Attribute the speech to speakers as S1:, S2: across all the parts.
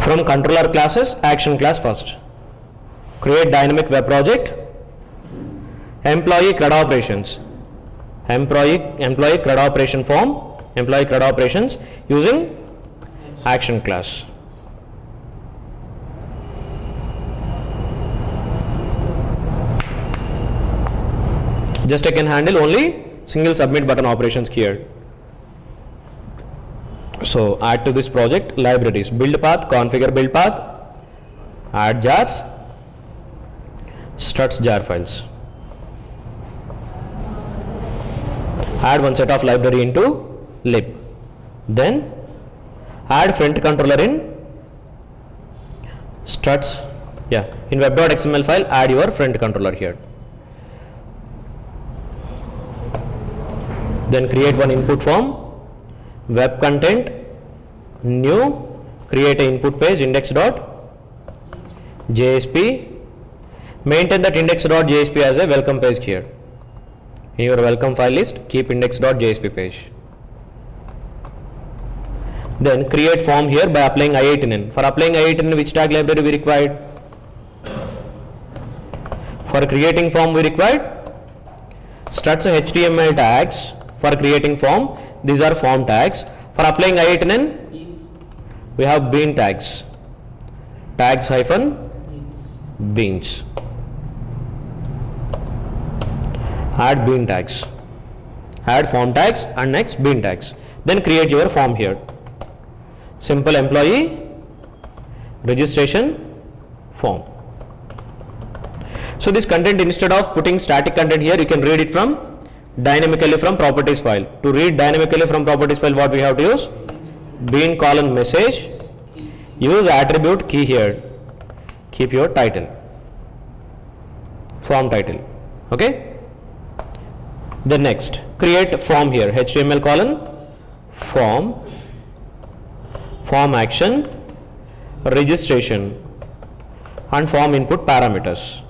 S1: From controller classes, action class first. Create dynamic web project. Employee CRUD operations. Employee CRUD operation form. Employee CRUD operations using action class. Just I can handle only single submit button operations here. So add to this project libraries, build path, configure build path, add jars, struts jar files. Add one set of library into lib. Then add front controller in struts. In web.xml file add your front controller here. Then create one input form, web content, new, create an input page index.jsp, maintain that index.jsp as a welcome page here. In your welcome file list, keep index.jsp page. Then create form here by applying i18n. For applying i18n, which tag library we required? For creating form we required struts HTML tags. For creating form, these are form tags. For applying i18n, we have bean tags. Tags hyphen beans. Add bean tags. Add form tags and next bean tags. Then create your form here. Simple employee registration form. So this content, instead of putting static content here, you can read it from dynamically from properties file. To read dynamically from properties file, what we have to use? Bean colon message. Use attribute key here. Keep your title. Form title. Okay. Then next, create form here. HTML colon form. Form action. Registration. And form input parameters.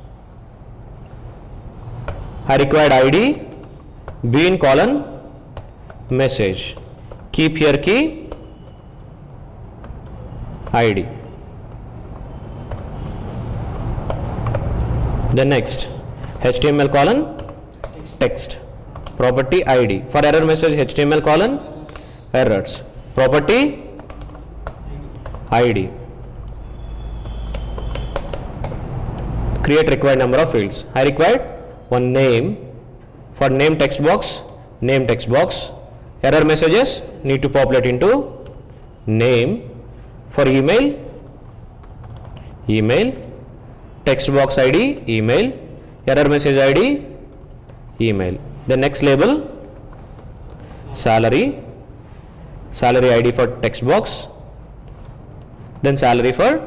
S1: I required ID. Bean colon message. Keep here key ID. Then next, HTML colon text. Property ID. For error message, HTML colon errors. Property ID. Create required number of fields. I required one name. For name text box, name text box. Error messages need to populate into name. For email, email. Text box ID, email. Error message ID, email. The next label, salary. Salary ID for text box. Then salary for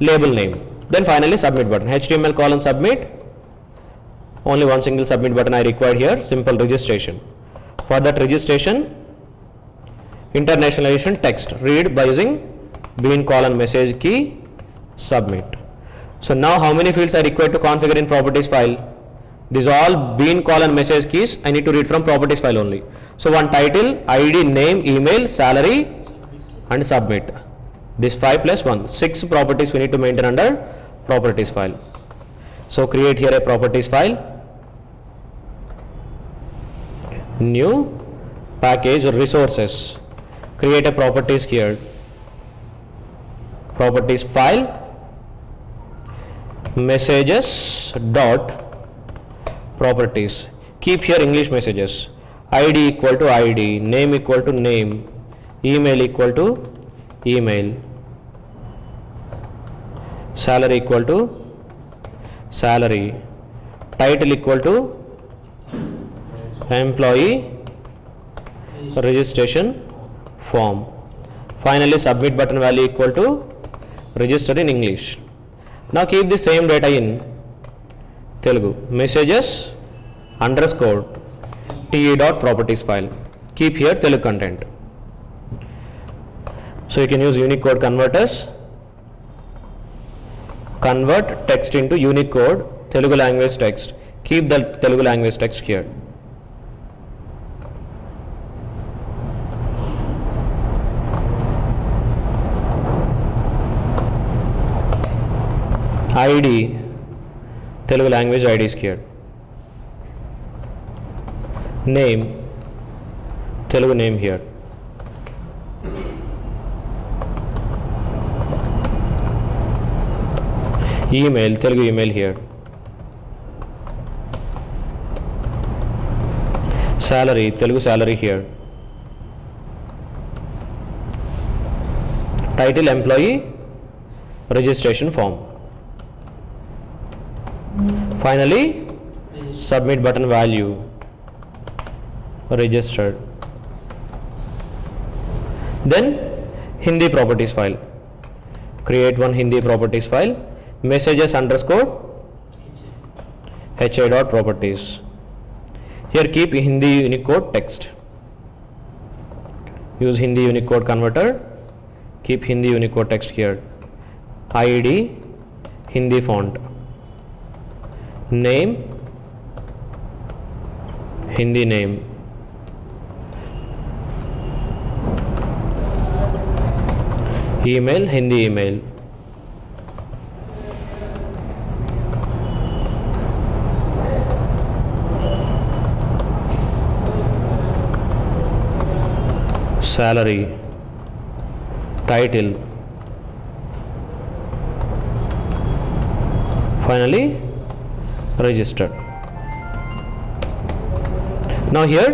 S1: label name. Then finally submit button. HTML colon submit. Only one single submit button I required here. Simple registration. For that registration, internationalization text. Read by using bean colon message key submit. So now how many fields I required to configure in properties file? These all bean colon message keys I need to read from properties file only. So one title, ID, name, email, salary and submit. This 5 plus 1, 6 properties we need to maintain under properties file. So create here a properties file. New package resources. Create a properties here. Properties file. Messages dot properties. Keep here English messages. ID equal to ID. Name equal to name. Email equal to email. Salary equal to salary. Title equal to employee registration form. Finally submit button value equal to register in English. Now keep the same data in Telugu. Messages underscore te dot properties file. Keep here Telugu content. So you can use Unicode converters. Convert text into Unicode Telugu language text. Keep the Telugu language text here. ID, Telugu language ID is here. Name, Telugu name here. Email, Telugu email here. Salary, Telugu salary here. Title, employee, registration form. Finally, submit button value, registered. Then Hindi properties file. Create one Hindi properties file. Messages underscore hi dot properties. Here keep Hindi Unicode text. Use Hindi Unicode converter. Keep Hindi Unicode text here. ID Hindi font. Name Hindi name. Email Hindi email. Salary, title. Finally, registered. Now here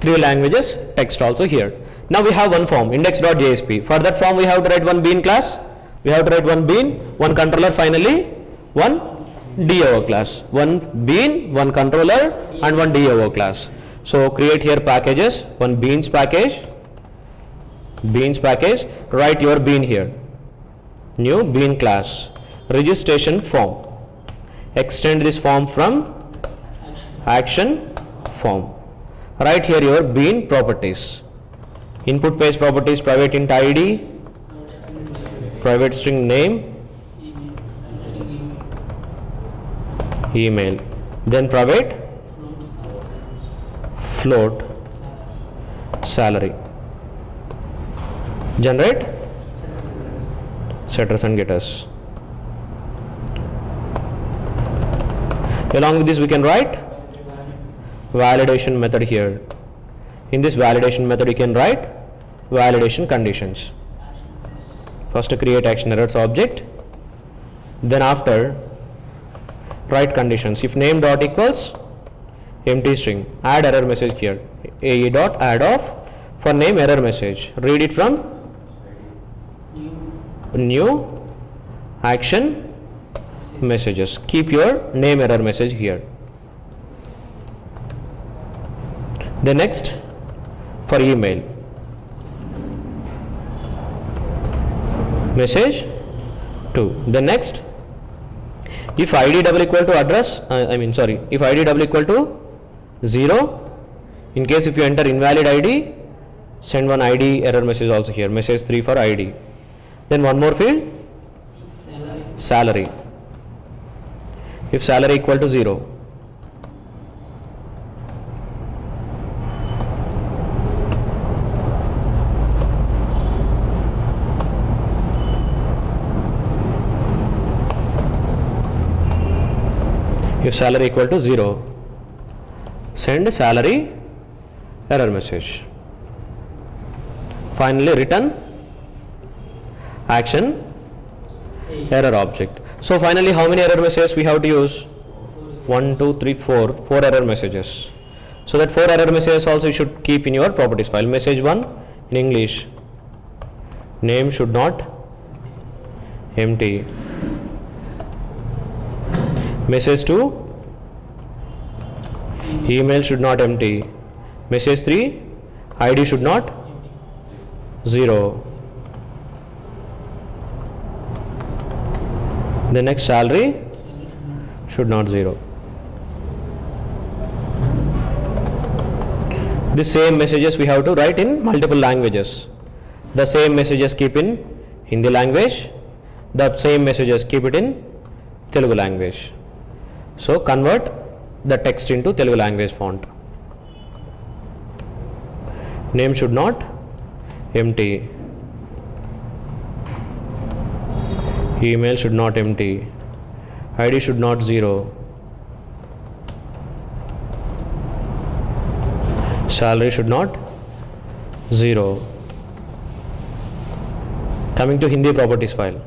S1: 3 languages, text also here. Now we have one form, index.jsp. For that form we have to write one bean class. We have to write one bean, one controller, finally one DAO class. One bean, one controller and one DAO class. So create here packages, one beans package, write your bean here. New bean class, registration form. Extend this form from action form. Write here your bean properties. Input page properties, private int ID, private string name, email. Then private float salary. Generate setters and getters. Along with this we can write validation method here. In this validation method you can write validation conditions. First create action errors object, then after write conditions. If name dot equals empty string, add error message here. AE dot add off for name error message. Read it from new action messages. Keep your name error message here. The next for email, message 2. The next, if ID double equal to address, if ID double equal to 0, in case if you enter invalid ID, send one ID error message also here. Message 3 for ID. Then one more field, salary. If salary equal to 0, if salary equal to 0, send salary error message. Finally return action error object. So finally how many error messages we have to use? 1 2 3 4 error messages. So that 4 error messages also you should keep in your properties file. Message 1 in English, name should not empty. Message 2, email should not empty. Message 3, ID should not 0. The next salary should not 0. The same messages we have to write in multiple languages. The same messages keep in Hindi language. The same messages keep it in Telugu language. So convert the text into Telugu language font. Name should not empty. Email should not empty. ID should not 0. Salary should not 0. Coming to Hindi properties file.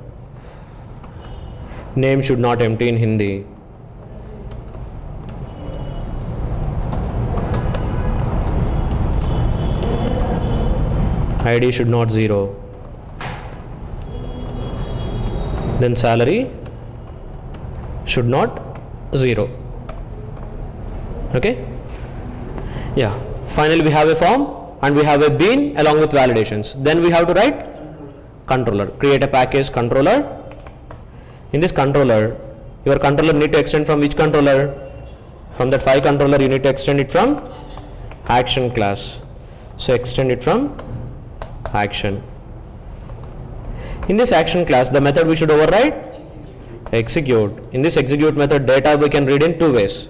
S1: Name should not empty in Hindi. ID should not 0. Then salary should not 0. Okay? Yeah. Finally, we have a form and we have a bean along with validations. Then we have to write controller. Create a package controller. In this controller, your controller need to extend from which controller? From that file controller, you need to extend it from action class. So extend it from action. In this action class, the method we should override? Execute. In this execute method, data we can read in two ways.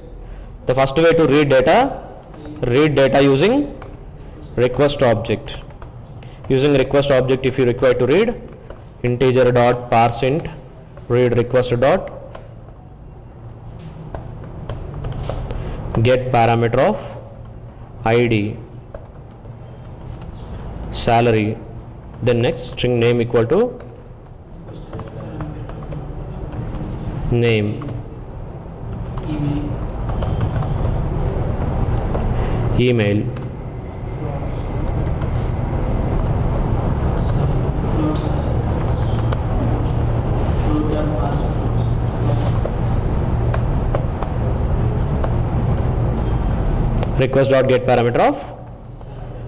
S1: The first way to read data using request object. Using request object, if you require to read, integer dot parseInt read request dot get parameter of ID, salary, then next string name equal to name, email, request dot get parameter of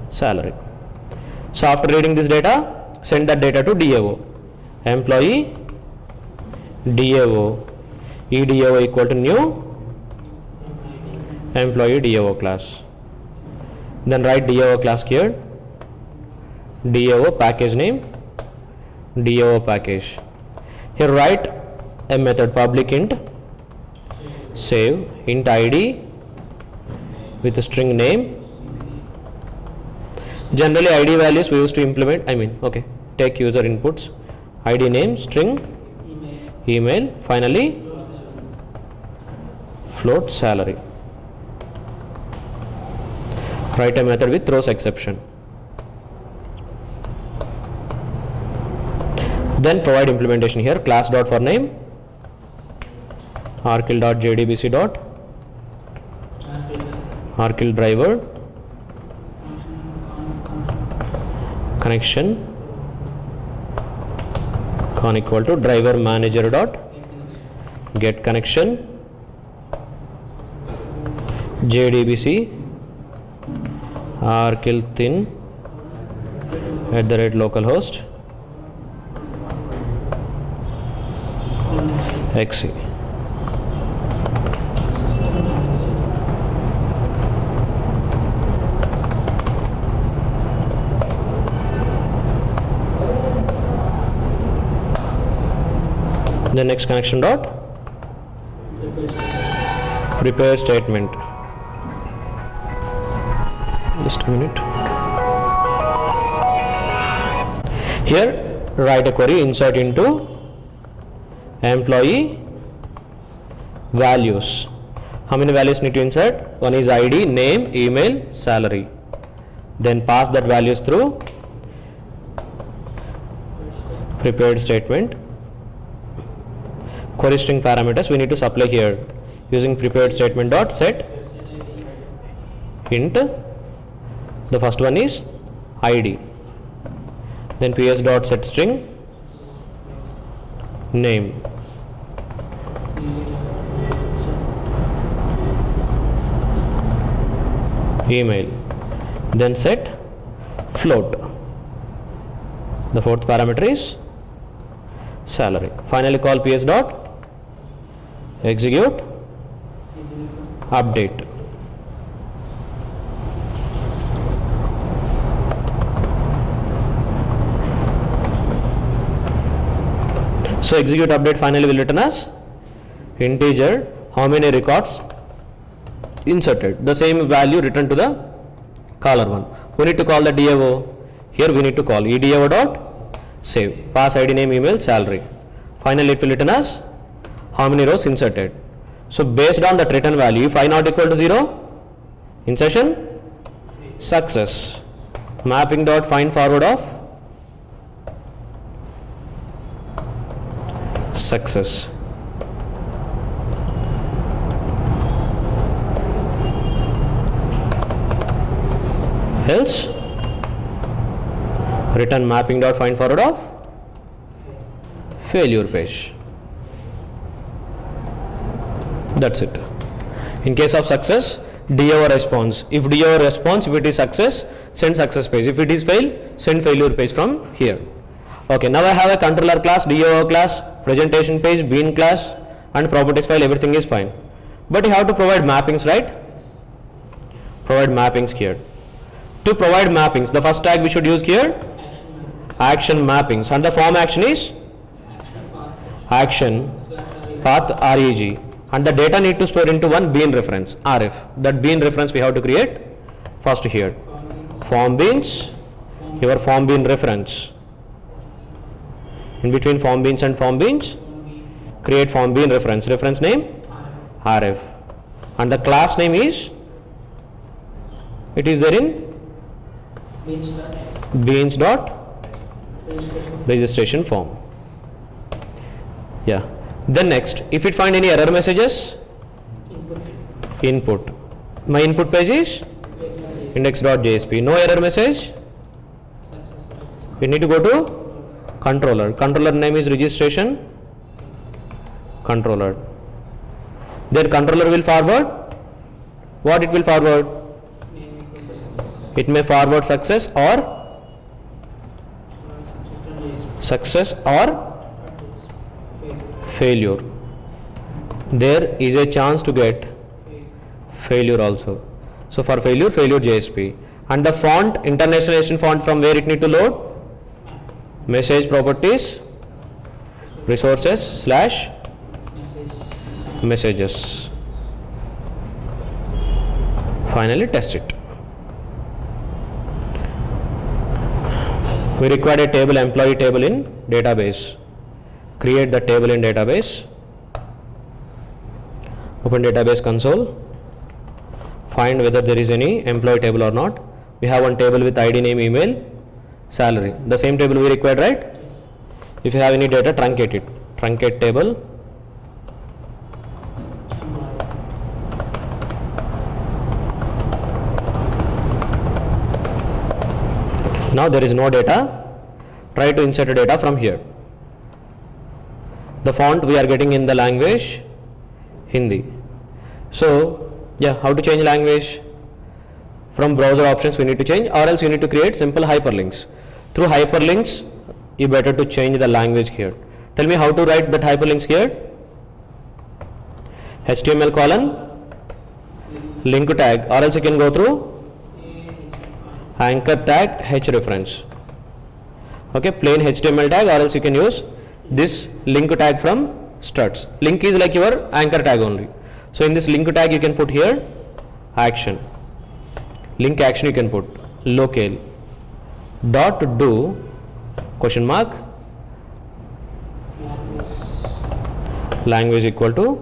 S1: salary. So after reading this data, send that data to DAO. Employee DAO, EDAO equal to new employee DAO class. Then write DAO class here, DAO package name, DAO package. Here write a method public int save int ID with a string name. Generally ID values we used to implement, take user inputs, ID name, string, email, finally float salary. Write a method with throws exception. Then provide implementation here, class dot for name, rkill dot jdbc dot rkill driver connection con equal to driver manager dot get connection jdbc rkill thin @localhost xc. The next connection dot prepare statement. Just a minute. Here write a query, insert into employee values. How many values need to insert? One is ID, name, email, salary. Then pass that values through prepared statement. Query string parameters we need to supply here using prepared statement dot set int. The first one is ID, then ps dot set string name, email, then set float. The fourth parameter is salary. Finally call ps dot execute update. So execute update finally will return us integer how many records inserted. The same value returned to the caller one. We need to call the DAO. Here we need to call EDAO dot save, pass ID name, email, salary. Finally it will return us how many rows inserted. So based on that return value, if I not equal to 0, insertion success. Mapping dot find forward of success. Else return mapping dot find forward of failure page. That's it. In case of success, DO response. If DO response, if it is success, send success page. If it is fail, send failure page from here. Okay, now I have a controller class, DO class, presentation page, bean class, and properties file. Everything is fine. But you have to provide mappings, right? Provide mappings here. To provide mappings, the first tag we should use here, action mappings, and the form action is action path reg, and the data need to store into one bean reference rf. That bean reference we have to create first here. Form beans, your form bean reference. In between form beans and form beans, create form bean reference. Reference name rf, and the class name is, it is there in beans dot registration form. Yeah. Then next, if it find any error messages, input. My input page is index.jsp. No error message, we need to go to controller. Controller name is registration controller. Then controller will forward. What it will forward? It may forward success or failure. There is a chance to get failure also. So for failure, failure JSP. And the font, international font, from where it need to load? Message properties, resources / messages. Finally test it. We require a table, employee table in database. Create the table in database. Open database console. Find whether there is any employee table or not. We have one table with ID, name, email, salary. The same table we required, right? If you have any data, truncate it. Truncate table. Now there is no data. Try to insert data from here. The font we are getting in the language Hindi. So yeah, how to change language? From browser options we need to change, or else you need to create simple hyperlinks. Through hyperlinks, you better to change the language here. Tell me how to write that hyperlinks here. HTML colon link tag, or else you can go through anchor tag h reference. Okay, plain HTML tag, or else you can use this link tag from struts. Link is like your anchor tag only. So in this link tag you can put here action. Link action you can put locale dot do question mark language equal to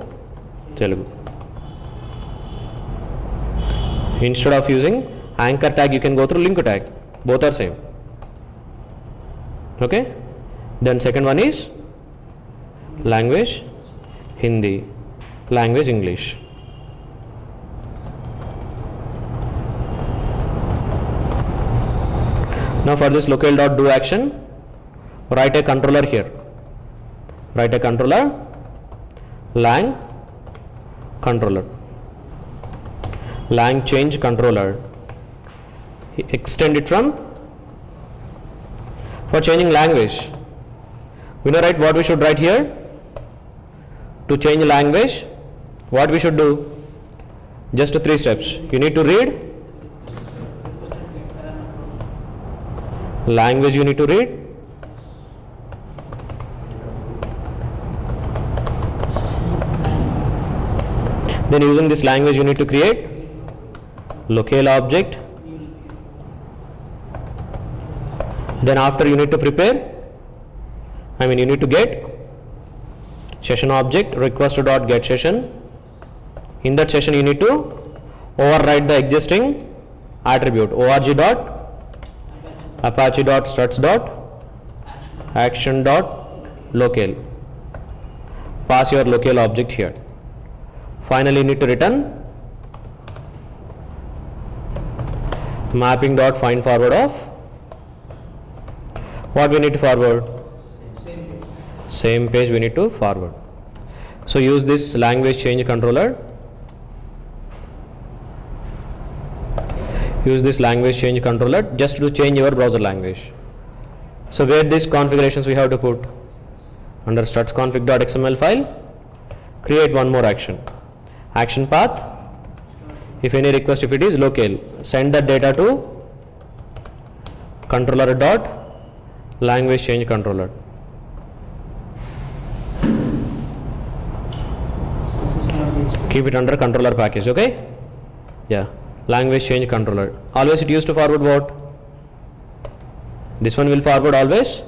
S1: Telugu. Instead of using anchor tag you can go through link tag. Both are same. Okay. Then second one is language Hindi, language English. Now for this locale dot do action, write a controller here. Write a controller lang controller, lang change controller. Extend it from for changing language. We know, right, what we should write here? To change language, what we should do? Just 3 steps. You need to read language, you need to read then using this language you need to create locale object. Then after you need to prepare, you need to get session object request dot get session. In that session you need to override the existing attribute org dot apache dot struts dot action dot locale. Pass your locale object here. Finally you need to return mapping dot find forward of what we need to forward, same page we need to forward. So use this language change controller, just to change your browser language. So where these configurations we have to put under struts config.xml file, create one more action path. If any request, if it is locale, send that data to controller dot language change controller. Keep it under controller package, okay? Yeah, language change controller. Always it used to forward what? This one will forward always.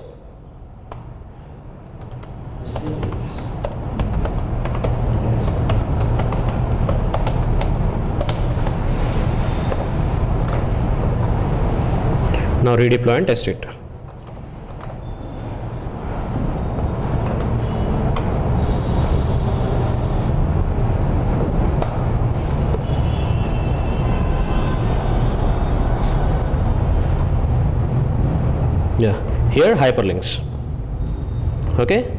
S1: Now redeploy and test it. Yeah, here hyperlinks. Okay,